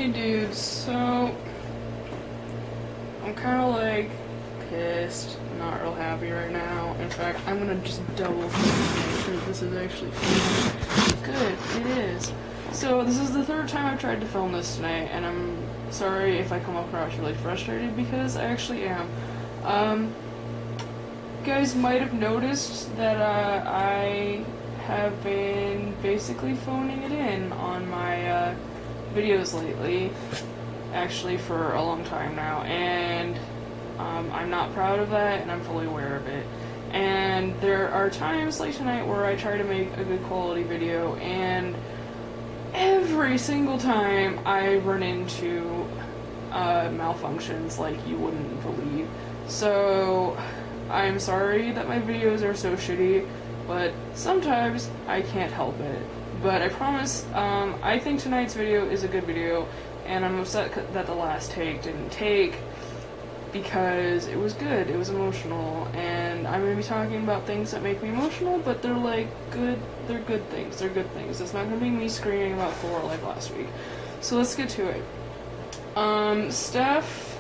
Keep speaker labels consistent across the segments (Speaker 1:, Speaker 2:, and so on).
Speaker 1: Hey dude, so I'm kind of like pissed, not real happy right now. In fact, I'm gonna just double check to make sure this is actually filming. Good, it is. So this is the third time I've tried to film this tonight, and I'm sorry if I come across really frustrated because I actually am. You guys might have noticed that I have been basically phoning it in on my videos lately, actually for a long time now, and I'm not proud of that, and I'm fully aware of it. And there are times like tonight where I try to make a good quality video, and every single time I run into malfunctions like you wouldn't believe. So I'm sorry that my videos are so shitty, but sometimes I can't help it. But I promise, I think tonight's video is a good video, and I'm upset that the last take didn't take, because it was good, it was emotional, and I'm going to be talking about things that make me emotional, but they're like good, they're good things. It's not going to be me screaming about Thor like last week. So let's get to it. Steph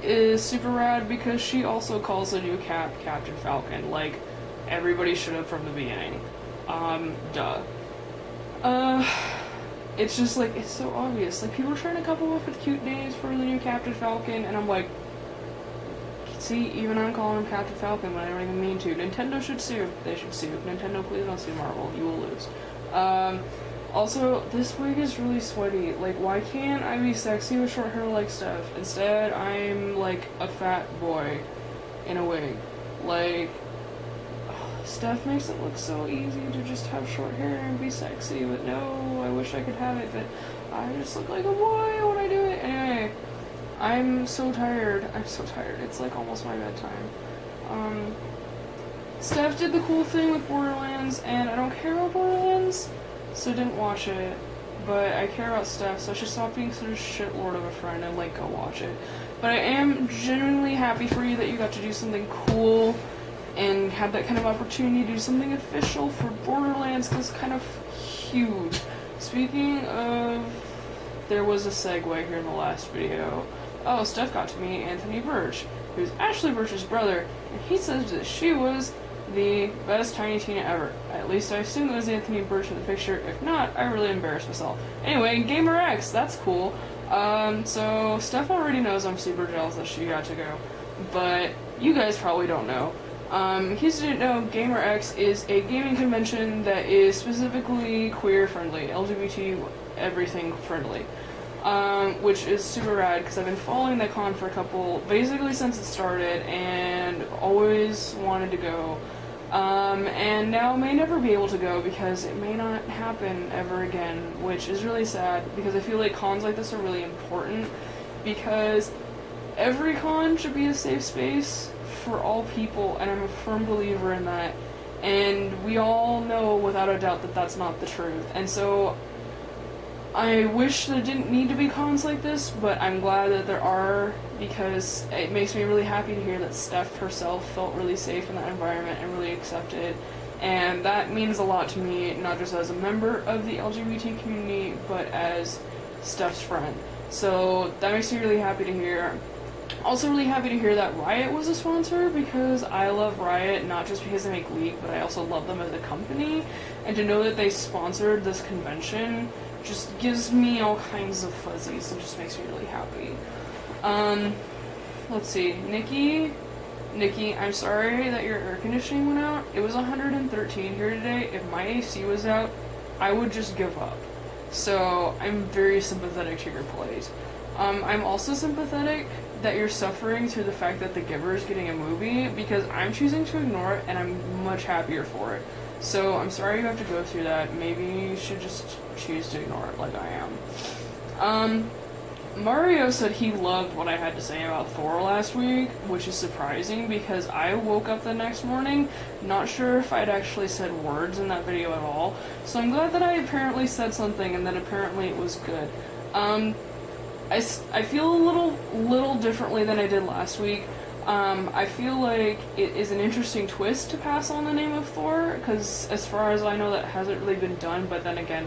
Speaker 1: is super rad because she also calls the new Captain Falcon, like everybody should have from the beginning. Duh. It's just like, it's so obvious. Like, people are trying to couple up with cute names for the new Captain Falcon, and I'm like, see, even I'm calling him Captain Falcon when I don't even mean to. Nintendo should sue. They should sue. Nintendo, please don't sue Marvel. You will lose. Also, this wig is really sweaty. Like, why can't I be sexy with short hair like Steph? Instead, I'm like a fat boy in a wig. Like, Steph makes it look so easy to just have short hair and be sexy, but no, I wish I could have it, but I just look like a boy when I do it. Anyway, I'm so tired. It's like almost my bedtime. Steph did the cool thing with Borderlands, and I don't care about Borderlands, so I didn't watch it, but I care about Steph, so I should stop being such a shitlord of a friend and like go watch it. But I am genuinely happy for you that you got to do something cool and had that kind of opportunity to do something official for Borderlands, because it's kind of huge. Speaking of, there was a segue here in the last video. Oh, Steph got to meet Anthony Birch, who's Ashley Birch's brother, and he says that she was the best Tiny Tina ever. At least I assume it was Anthony Birch in the picture. If not, I really embarrassed myself. Anyway, GaymerX, that's cool. So Steph already knows I'm super jealous that she got to go, but you guys probably don't know. In case you didn't know, GaymerX is a gaming convention that is specifically queer friendly, LGBT everything friendly, which is super rad because I've been following that con for basically since it started, and always wanted to go, and now may never be able to go because it may not happen ever again, which is really sad because I feel like cons like this are really important because every con should be a safe space for all people, and I'm a firm believer in that, and we all know without a doubt that that's not the truth. And so I wish there didn't need to be cons like this, but I'm glad that there are, because it makes me really happy to hear that Steph herself felt really safe in that environment and really accepted, and that means a lot to me, not just as a member of the LGBT community, but as Steph's friend. So that makes me really happy to hear. Also really happy to hear that Riot was a sponsor, because I love Riot, not just because they make League, but I also love them as a company, and to know that they sponsored this convention just gives me all kinds of fuzzies and just makes me really happy. Let's see, Nikki, I'm sorry that your air conditioning went out. It was 113 here today. If my AC was out, I would just give up. So I'm very sympathetic to your plight. I'm also sympathetic that you're suffering through the fact that The Giver is getting a movie, because I'm choosing to ignore it and I'm much happier for it. So I'm sorry you have to go through that. Maybe you should just choose to ignore it like I am. Mario said he loved what I had to say about Thor last week, which is surprising because I woke up the next morning not sure if I'd actually said words in that video at all. So I'm glad that I apparently said something and that apparently it was good. I feel a little differently than I did last week. I feel like it is an interesting twist to pass on the name of Thor, because as far as I know that hasn't really been done, but then again,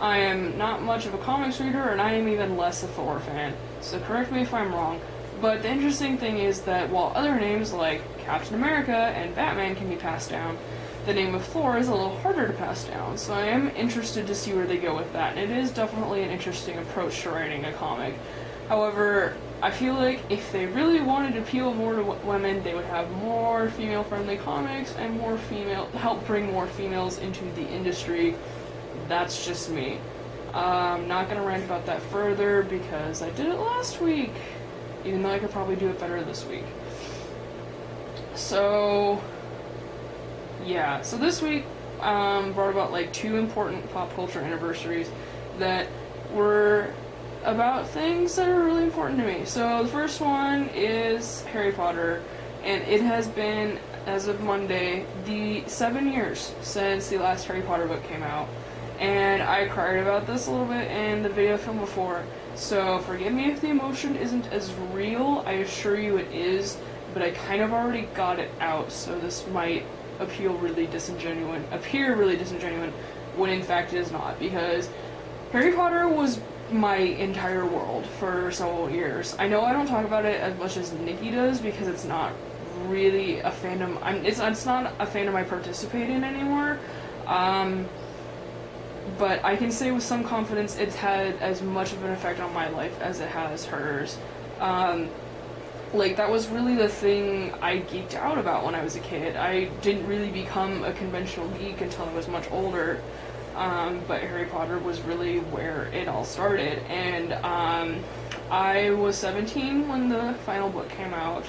Speaker 1: I am not much of a comics reader, and I am even less a Thor fan, so correct me if I'm wrong. But the interesting thing is that while other names like Captain America and Batman can be passed down, the name of Thor is a little harder to pass down, so I am interested to see where they go with that, and it is definitely an interesting approach to writing a comic. However, I feel like if they really wanted to appeal more to women, they would have more female-friendly comics and help bring more females into the industry. That's just me. I'm not gonna rant about that further because I did it last week, even though I could probably do it better this week. So, yeah. So this week brought about like 2 important pop culture anniversaries that were about things that are really important to me. So the first one is Harry Potter, and it has been, as of Monday, the 7 years since the last Harry Potter book came out. And I cried about this a little bit in the video film before, so forgive me if the emotion isn't as real. I assure you it is, but I kind of already got it out, so this might appear really disingenuous, when in fact it is not, because Harry Potter was my entire world for several years. I know I don't talk about it as much as Nikki does because it's not really a fandom. It's not a fandom I participate in anymore. But I can say with some confidence it's had as much of an effect on my life as it has hers. Like, that was really the thing I geeked out about when I was a kid. I didn't really become a conventional geek until I was much older. But Harry Potter was really where it all started. And I was 17 when the final book came out.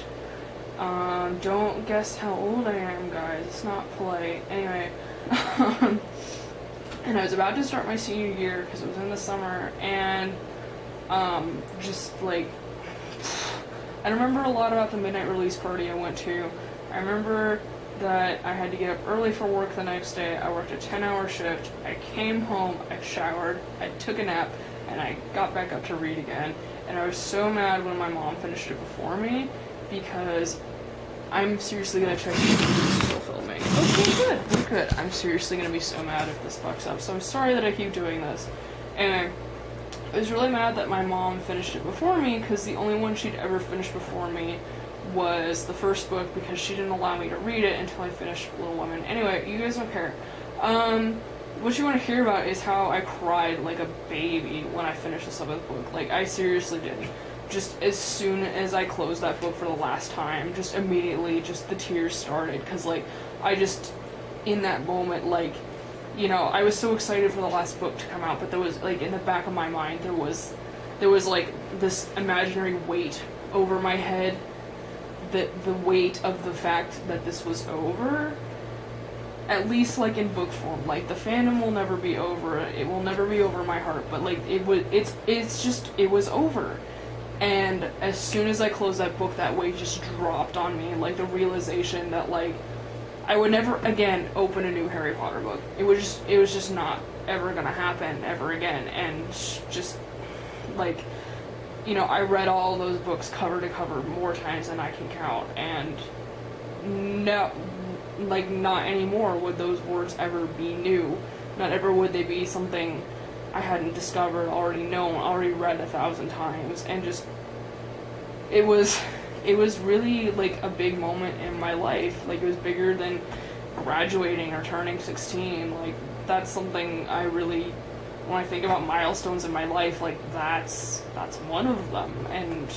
Speaker 1: Don't guess how old I am, guys. It's not polite. Anyway. And I was about to start my senior year because it was in the summer. And just like, I remember a lot about the midnight release party I went to. I remember that I had to get up early for work the next day. I worked a 10-hour shift. I came home, I showered, I took a nap, and I got back up to read again. And I was so mad when my mom finished it before me because I'm seriously gonna check if it's still filming. Okay, good, we're good. I'm seriously gonna be so mad if this fucks up, so I'm sorry that I keep doing this. Anyway, I was really mad that my mom finished it before me because the only one she'd ever finished before me was the first book because she didn't allow me to read it until I finished Little Women. Anyway, you guys don't care. What you want to hear about is how I cried like a baby when I finished the 7th book. Like, I seriously did. Just as soon as I closed that book for the last time, just immediately, just the tears started. Because, like, I just, in that moment, like, you know, I was so excited for the last book to come out, but there was, like, in the back of my mind, there was like, this imaginary weight over my head. The weight of the fact that this was over, at least like in book form. Like, the fandom will never be over. It will never be over my heart. But like, it was over. And as soon as I closed that book, that weight just dropped on me. Like, the realization that like I would never again open a new Harry Potter book. It was just not ever gonna happen ever again. And just like, you know, I read all those books cover to cover more times than I can count, and no, like, not anymore would those words ever be new. Not ever would they be something I hadn't discovered, already known, already read 1,000 times, and just, it was really, like, a big moment in my life. Like, it was bigger than graduating or turning 16. Like, that's something I really, when I think about milestones in my life, like, that's one of them. And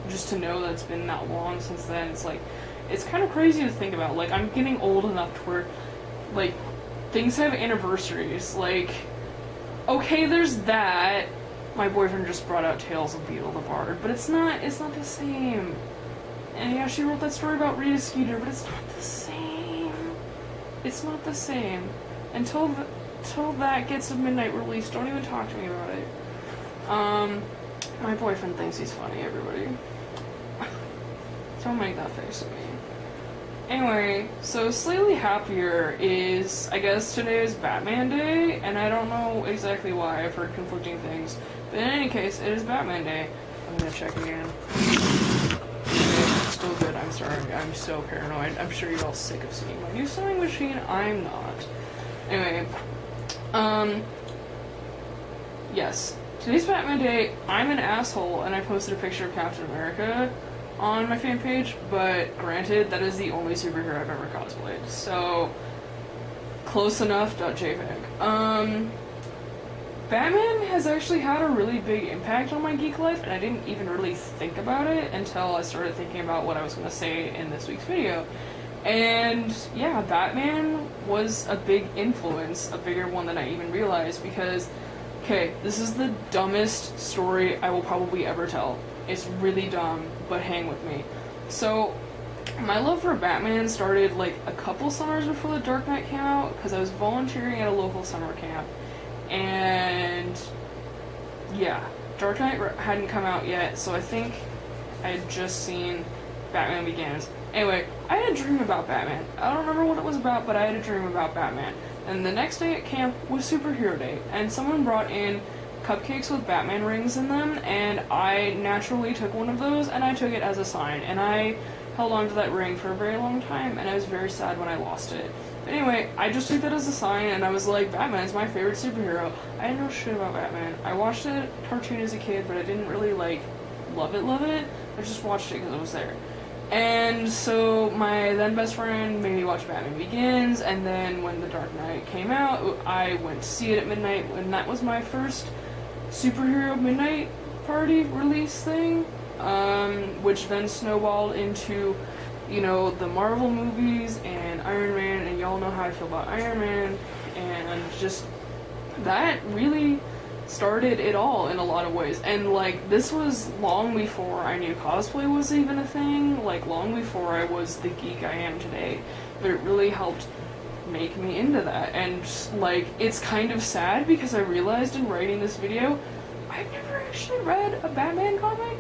Speaker 1: just to know that it's been that long since then, it's like, it's kind of crazy to think about. Like, I'm getting old enough to where, like, things have anniversaries. Like, okay, there's that. My boyfriend just brought out Tales of Beetle the Bard, but it's not the same. And yeah, she wrote that story about Rita Skeeter, but it's not the same. It's not the same. Until that gets a midnight release, don't even talk to me about it. My boyfriend thinks he's funny, everybody. Don't make that face at me. Anyway, so slightly happier is, I guess today is Batman Day, and I don't know exactly why. I've heard conflicting things. But in any case, it is Batman Day. I'm gonna check again. Okay, still good. I'm sorry. I'm so paranoid. I'm sure you're all sick of seeing my new sewing machine. I'm not. Anyway, yes, today's Batman Day. I'm an asshole, and I posted a picture of Captain America on my fan page, but granted, that is the only superhero I've ever cosplayed, so close enough. .jpg. Batman has actually had a really big impact on my geek life, and I didn't even really think about it until I started thinking about what I was going to say in this week's video. And yeah, Batman was a big influence, a bigger one than I even realized, because, okay, this is the dumbest story I will probably ever tell. It's really dumb, but hang with me. So, my love for Batman started like a couple summers before The Dark Knight came out, because I was volunteering at a local summer camp. And yeah, Dark Knight hadn't come out yet, so I think I had just seen Batman Begins. Anyway, I had a dream about Batman. I don't remember what it was about, but I had a dream about Batman. And the next day at camp was Superhero Day, and someone brought in cupcakes with Batman rings in them, and I naturally took one of those, and I took it as a sign, and I held on to that ring for a very long time, and I was very sad when I lost it. But anyway, I just took that as a sign, and I was like, Batman's my favorite superhero. I didn't know shit about Batman. I watched a cartoon as a kid, but I didn't really, like, love it. I just watched it because it was there. And so my then best friend made me watch Batman Begins, and then when The Dark Knight came out, I went to see it at midnight, and that was my first superhero midnight party release thing, which then snowballed into, you know, the Marvel movies and Iron Man, and y'all know how I feel about Iron Man, and just that really started it all in a lot of ways. And like, this was long before I knew cosplay was even a thing, like long before I was the geek I am today, but it really helped make me into that. And like, it's kind of sad because I realized in writing this video, I've never actually read a Batman comic.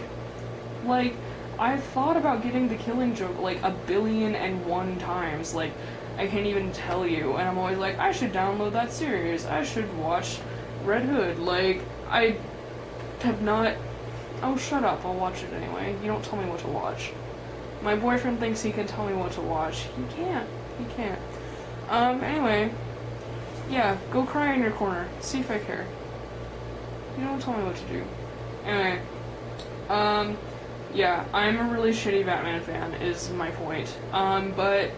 Speaker 1: Like, I've thought about getting The Killing Joke like 1,000,000,001 times, like, I can't even tell you, and I'm always like, I should download that series, I should watch Red Hood. Like, I have not... Oh, shut up, I'll watch it anyway. You don't tell me what to watch. My boyfriend thinks he can tell me what to watch. He can't. Anyway, yeah, go cry in your corner, see if I care. You don't tell me what to do. Anyway, yeah, I'm a really shitty Batman fan, is my point. But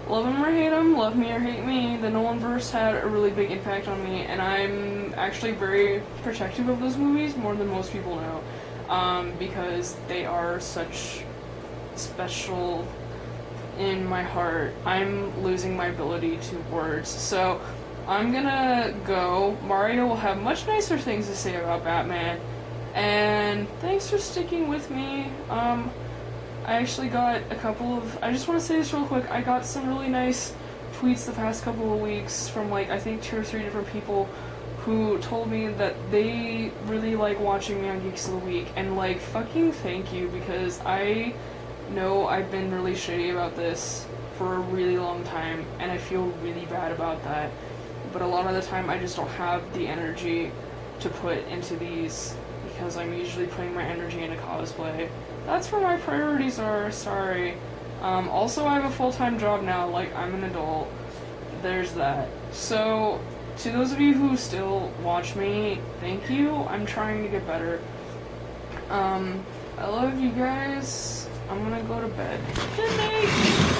Speaker 1: love him or hate him, love me or hate me, the Nolanverse had a really big impact on me, and I'm actually very protective of those movies, more than most people know, because they are such special in my heart. I'm losing my ability to words, so I'm gonna go. Mario will have much nicer things to say about Batman, and thanks for sticking with me. I actually got a couple of... I just want to say this real quick. I got some really nice tweets the past couple of weeks from, like, I think 2 or 3 different people who told me that they really like watching me on Geeks of the Week. And, like, fucking thank you, because I know I've been really shitty about this for a really long time, and I feel really bad about that. But a lot of the time I just don't have the energy to put into these, because I'm usually putting my energy into cosplay. That's where my priorities are, sorry. Also, I have a full-time job now, like, I'm an adult. There's that. So, to those of you who still watch me, thank you. I'm trying to get better. I love you guys. I'm gonna go to bed. Good night!